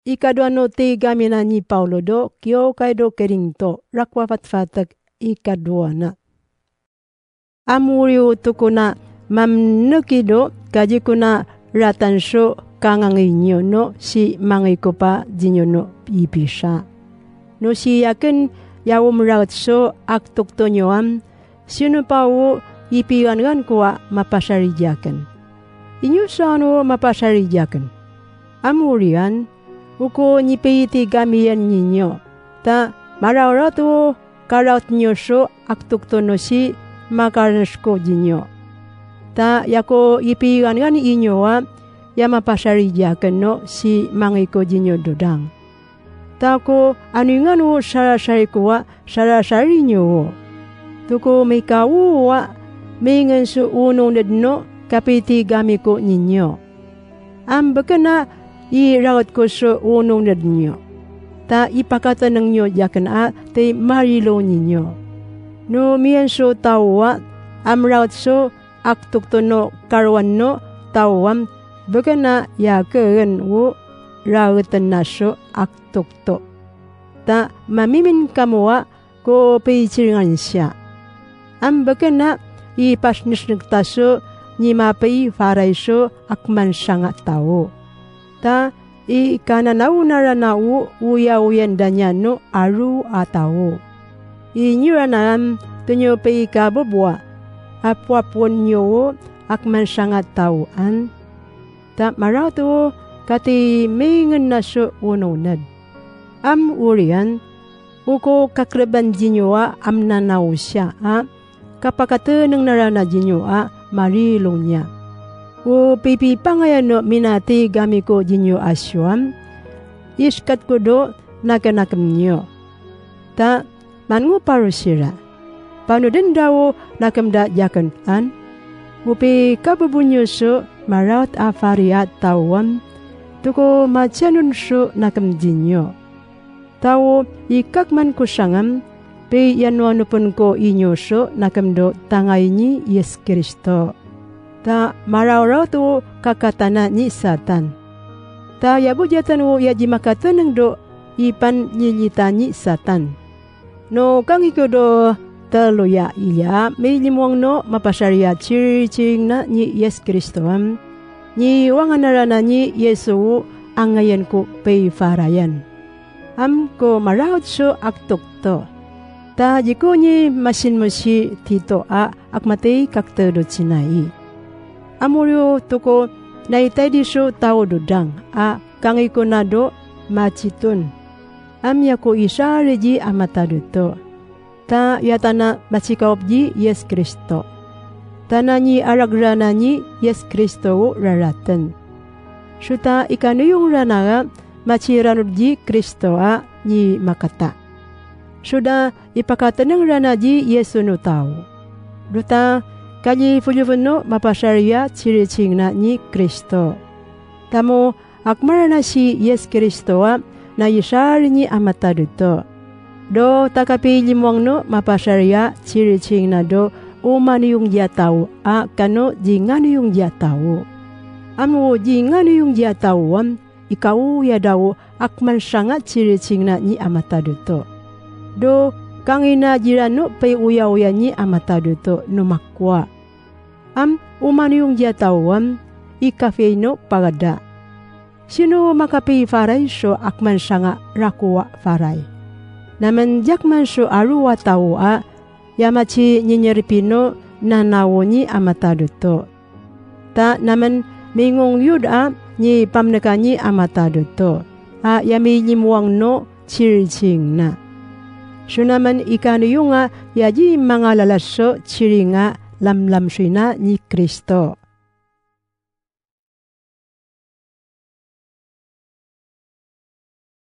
Ikadua no ti gamina ni Paulo do kyo kaido kerinto rakwa fatfatak ikadua na. Amuriu tukuna mamnukido kajikuna ratansho kanganginyo no si mangikopa dinyo no ibisha. No si yakin yawum rautso aktukto nyoam sino pa wo ipiwangan kuwa mapasarijakan. Inyo sano mapasarijakan. Amurian uko nipiti gamian ninyo ta maraurato karaut nyo so aktukto no si makarnasko dinyo. Ta yako ipiwangan inyo wa ya mapasarijakan no si mangiko dinyo dodang. Tako anungan wo sarasari kuwa sarasari nyo wo. Tuko may kawuwa may ngan su unong nadno kapiti gami ko ninyo. Baka na irawat ko sa unong nadnyo. Ta ipakata ng nyo yakan te marilo ninyo. No miyan so tawa rawat so aktukto no karwan no tawam baka na yakan wo rawatan na so aktukto. Ta mamimin kamuwa ko pichiringan siya. Baka na ipasnis nagtaso ni mapay faray so akman siya nga tao. Ta ikananaw naranao uya-uyan danyan no aru atawo. Inyuranam tunyo pay kabubwa apwapon nyo akman siya nga tawaan. Ta marato kati mayngan na so ununad. Urian uko kakraban dinyo amnanaw siya kapakata ng narana dinyo marilong niya. O pipipangayan no minati gami ko dinyo asyam iskat ko do nakanakam nyo. Ta mango paro sira. Pano din daw nakamda yakan upi kababunyo so marat afariat tawam tuko machanun so nakam dinyo. Tao ikakman ko siyangam pe yanuanupon ko inyo so nakamdo tangay ni Yes Kristo. Ta maraw to kakatana ni Satan. Ta yabujatan wo yajimakatan ng do ipan nilita ni Satan. No kang ikodo taloya iya may limuang no mapasarya chiriching na ni Yes Kristo ni wanganarana ni Yesu ang ngayon ko pay farayan. Ko marawat so aktukto. Ta jiko ni masin mo si tito akmatay kaktedo sinai. Amuryo tuko naitay di so tao dodang kangay ko na do machitun. Amya ko isa reji amatado to. Ta yatana machikawap ji Yes Kristo. Tana ni aragrana ni Yes Kristo raratan. Suta ikano yung ranaga machiranod ji Kristo ni makata. Suda ipakata ng rana ji Yesu no tao. Duta kali fulyuvan mapasarya chiriching na ni Kristo. Tamo akmarana si Yes Kristo na yisari ni amata duto. Do takapili mong no mapasarya chiriching na do umano yung yataw kano jingano yung yataw. Amo jingano yung yataw ikaw ya daw akman sanga chiriching na ni amata duto. Do kangina jirano pay uya-uya ni amata duto numakwa. Umano yung yatawam ikafe no pagada. Sino makapi faray so akman sanga rakuwa faray. Naman jakman so aruwa tao yamachi ninyeripino nanawo ni amata duto. Ta naman mingong yud ni pamnaka ni amata duto. Yami limuang no chiriching na. So naman ikano yung yaji mga lalaso chiringa lamlam na ni Kristo.